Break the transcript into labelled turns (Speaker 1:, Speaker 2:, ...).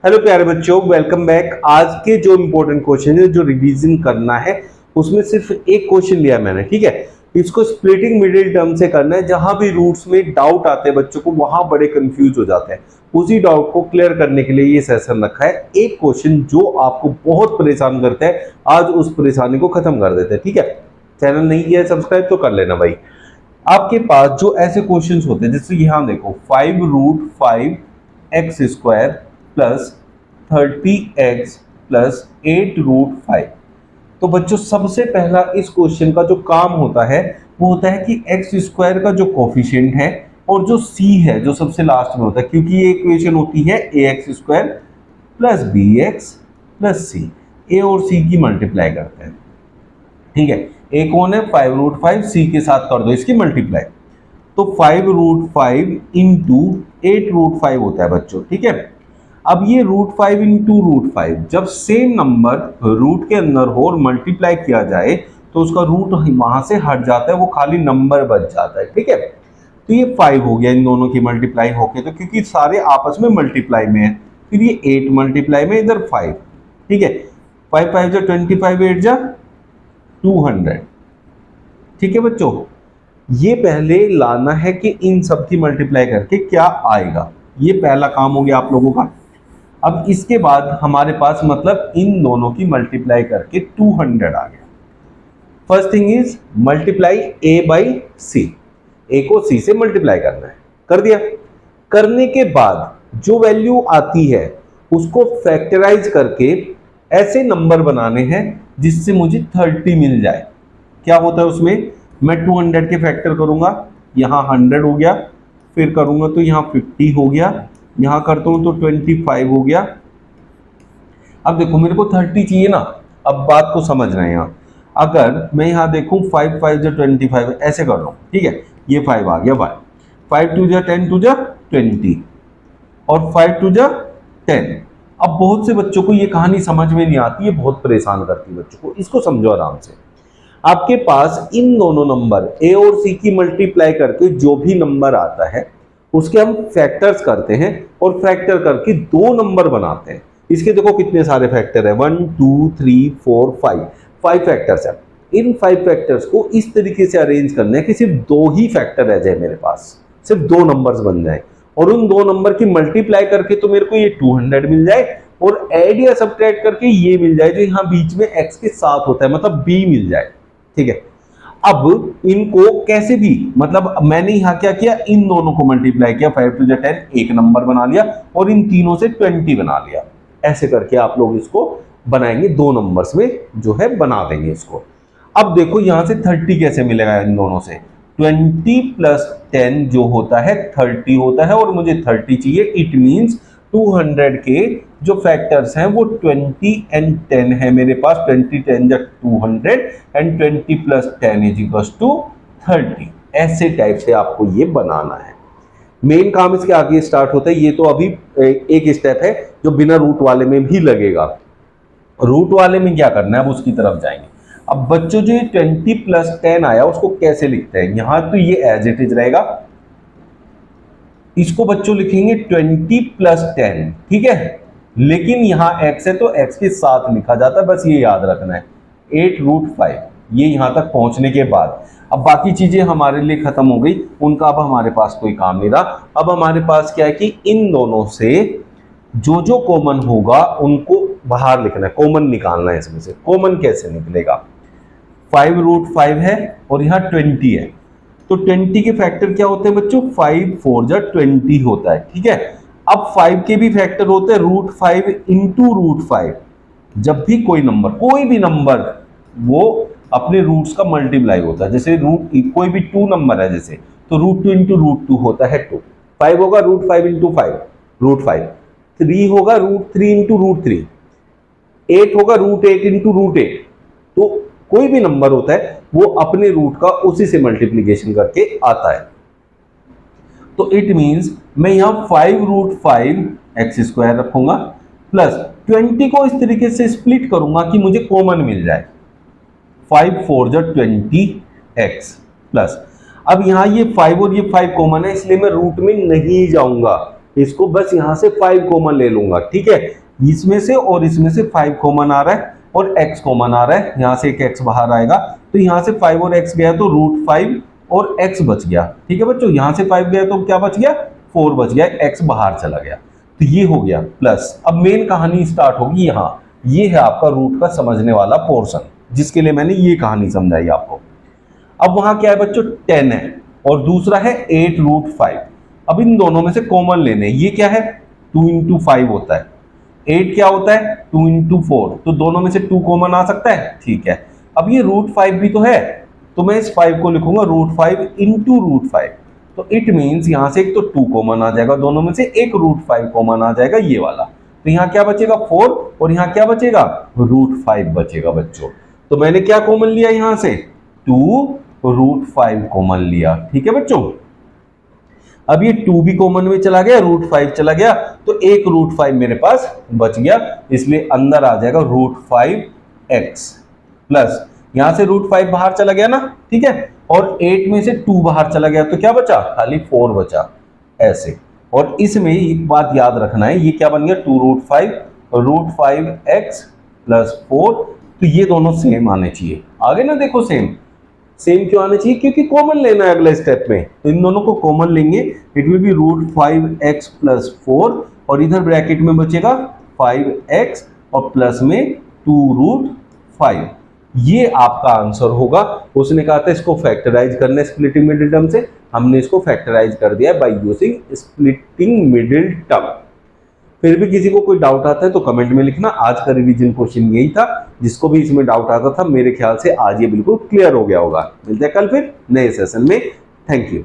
Speaker 1: Hello प्यारे बच्चों, welcome back. आज के जो इंपॉर्टेंट क्वेश्चन है, जो रिवीजन करना है, उसमें सिर्फ एक क्वेश्चन लिया मैंने। ठीक है, इसको स्प्लिटिंग मिडिल टर्म से करना है। जहां भी रूट्स में डाउट आते हैं बच्चों को, वहां बड़े कंफ्यूज हो जाते हैं। उसी डाउट को क्लियर करने के लिए ये सेशन रखा है। एक क्वेश्चन जो आपको बहुत परेशान करता है, आज उस परेशानी को खत्म कर देते हैं। ठीक है, चैनल नहीं किया है सब्सक्राइब तो कर लेना भाई। आपके पास जो ऐसे क्वेश्चंस होते हैं, जैसे यहां देखो 5√5x² प्लस 30x प्लस 8√5। तो बच्चों सबसे पहला इस क्वेश्चन का जो काम होता है वो होता है कि x² का जो कोफिशिएंट है और जो c है जो सबसे लास्ट में होता है, क्योंकि ये इक्वेशन होती है ax² plus bx plus c। a और c की मल्टीप्लाई करते हैं। ठीक है, a कौन है? 5√5, c के साथ कर दो इसकी मल्टीप्लाई। तो 5√5 इंटू 8√5 होता है बच्चों। ठीक है, अब ये √5 इंटू √5 जब सेम नंबर रूट के अंदर हो और मल्टीप्लाई किया जाए तो उसका रूट वहां से हट जाता है, वो खाली नंबर बच जाता है। ठीक है, तो ये 5 हो गया इन दोनों की मल्टीप्लाई होके, तो क्योंकि सारे आपस में मल्टीप्लाई में है, फिर ये 8 मल्टीप्लाई में, इधर 5। ठीक है, 5 5 जा 25, 8 जा 200। ठीक है बच्चों, ये पहले लाना है कि इन सब की मल्टीप्लाई करके क्या आएगा। ये पहला काम हो गया आप लोगों का। अब इसके बाद हमारे पास मतलब इन दोनों की मल्टीप्लाई करके 200 आ गया। First thing is multiply a by C. a को c से मल्टीप्लाई करना है, कर दिया। करने के बाद जो वैल्यू आती है उसको फैक्टराइज करके ऐसे नंबर बनाने हैं जिससे मुझे 30 मिल जाए। क्या होता है उसमें? मैं 200 के फैक्टर करूंगा, यहाँ 100 हो गया, फिर करूंगा तो यहाँ 50 हो गया, यहां करता हूं तो 25 हो गया। अब देखो मेरे को 30 चाहिए ना। अब बात को समझना है, यहां अगर मैं यहां देखूं 5 5 जा 25 ऐसे कर रहा हूं। ठीक है, ये 5 आ गया बाय 5 2 जा 10 2 जा 20 और 5 2 जा 10। अब बहुत से बच्चों को ये कहानी समझ में नहीं आती है, बहुत परेशान करती है बच्चों को। इसको समझो आराम से। आपके पास इन दोनों नंबर a और c की मल्टीप्लाई करके जो भी नंबर आता है उसके हम फैक्टर्स करते हैं और फैक्टर करके दो नंबर बनाते हैं। इसके देखो कितने सारे फैक्टर है, 1 2 3 4 5 फैक्टर्स है। इन 5 फैक्टर्स को इस तरीके से अरेंज करना है कि सिर्फ दो ही फैक्टर रह जाए मेरे पास, सिर्फ दो नंबर्स बन जाए और उन दो नंबर की मल्टीप्लाई करके तो मेरे को ये 200 मिल जाए और ऐड या सब्ट्रैक्ट करके ये मिल जाए जो यहाँ बीच में x के साथ होता है, मतलब b मिल जाए। ठीक है, अब इनको कैसे भी, मतलब मैंने यहां क्या किया, इन दोनों को मल्टीप्लाई किया, 5 2 जा 10 एक नंबर बना लिया और इन तीनों से 20 बना लिया। ऐसे करके आप लोग इसको बनाएंगे, दो नंबर्स में जो है बना देंगे इसको। अब देखो यहां से 30 कैसे मिलेगा इन दोनों से? 20 प्लस 10 जो होता है 30 होता है और मुझे 30 चाहिए। इट मींस 200 के जो फैक्टर्स हैं वो 20 एंड 10 है मेरे पास। 20 10 जा 200 and 20 plus 10 is equals to 30। ऐसे टाइप से आपको ये बनाना है। मेन काम इसके आगे स्टार्ट होता है। ये तो अभी एक स्टेप है जो बिना रूट वाले में भी लगेगा। रूट वाले में क्या करना है, अब उसकी तरफ जाएंगे। अब बच्चों जो ये 20 प्लस 10 आया उसको कैसे लिखते हैं? यहां तो ये एज इट इज रहेगा, इसको बच्चों लिखेंगे 20 प्लस 10। ठीक है, लेकिन यहां x है तो x के साथ लिखा जाता है, बस ये याद रखना है। 8√5 ये यहां तक पहुंचने के बाद अब बाकी चीजें हमारे लिए खत्म हो गई, उनका अब हमारे पास कोई काम नहीं रहा। अब हमारे पास क्या है कि इन दोनों से जो जो कॉमन होगा उनको बाहर लिखना है, कॉमन निकालना है। इसमें से कॉमन कैसे निकलेगा? 5√5 है और यहाँ 20 है, तो 20 के फैक्टर क्या होते हैं बच्चों? 5 4 जा 20 होता है। ठीक है, अब 5 के भी फैक्टर होते हैं √5 इंटू √5। जब भी कोई भी नंबर वो अपने रूट्स का मल्टीप्लाई होता है, जैसे रूट कोई भी 2 नंबर है जैसे, तो √2 इंटू √2 होता है 2। 5 होगा √5 इंटू 5 √5। 3 होगा √3 इंटू √3। 8 होगा √8 इंटू √8। तो कोई भी नंबर होता है वो अपने रूट का उसी से मल्टीप्लीकेशन करके आता है। तो इट मींस मैं यहां 5√5 x² रखूंगा प्लस 20 को इस तरीके से स्प्लिट करूंगा कि मुझे कॉमन मिल जाए। 5 4 जा 20x प्लस, अब यहां ये 5 और ये 5 कॉमन है इसलिए मैं रूट में नहीं जाऊंगा, इसको बस यहां से 5 कॉमन ले लूंगा, ठीक है। इसमें से और इसमें से 5 कॉमन आ रहा है और x कॉमन आ रहा है, यहां से एक x बाहर आएगा, तो यहां से 5 और x गया तो √5 और x बच गया, ठीक है बच्चों। यहां से 5 गया तो क्या बच गया, 4 बच गया, x बाहर चला गया, तो ये हो गया प्लस। अब मेन कहानी स्टार्ट होगी यहाँ, ये है आपका रूट का समझने वाला पोर्शन, जिसके लिए मैंने ये कहानी समझाई आपको। अब वहां क्या है बच्चों, 10 है और दूसरा है 8√5। अब इन दोनों में से कॉमन लेने, ये क्या है 2 × 5 होता है, 8 क्या होता है 2 × 4, तो दोनों में से 2 कॉमन आ सकता है, ठीक है। अब ये √5 भी तो है, तो मैं इस 5 को लिखूंगा √5 × √5, तो इट मीन्स यहां से एक तो 2 कॉमन आ जाएगा, दोनों में से एक √5 कॉमन आ जाएगा, ये वाला। तो यहाँ क्या बचेगा 4 और यहाँ क्या बचेगा √5 बचेगा बच्चों। तो मैंने क्या कॉमन लिया यहां से 2 √5 कॉमन लिया, ठीक है बच्चों। अब ये 2 भी कॉमन में चला गया, √5 चला गया, तो एक √5 मेरे पास बच गया, इसलिए अंदर आ जाएगा √5x प्लस यहां से √5 बाहर चला गया ना, ठीक है, और 8 में से 2 बाहर चला गया, तो क्या बचा खाली 4 बचा, ऐसे। और इसमें एक बात याद रखना है, ये क्या बन गया 2√5x प्लस 4, तो ये दोनों सेम आने चाहिए, आगे ना देखो सेम क्यों आने चाहिए, क्योंकि कॉमन लेना है अगले स्टेप में, तो इन दोनों को कॉमन लेंगे, it will be √5x plus 4 और इधर ब्रैकेट में बचेगा 5x और प्लस में 2√5, ये आपका आंसर होगा। उसने कहा था इसको फैक्टराइज करना स्प्लिटिंग मिडिल टर्म से, हमने इसको फैक्टराइज कर दिया by using splitting middle term. फिर भी किसी को कोई डाउट आता है तो कमेंट में लिखना। आज का रिवीजन क्वेश्चन यही था, जिसको भी इसमें डाउट आता था मेरे ख्याल से आज ये बिल्कुल क्लियर हो गया होगा। मिलते हैं कल फिर नए सेशन में, थैंक यू।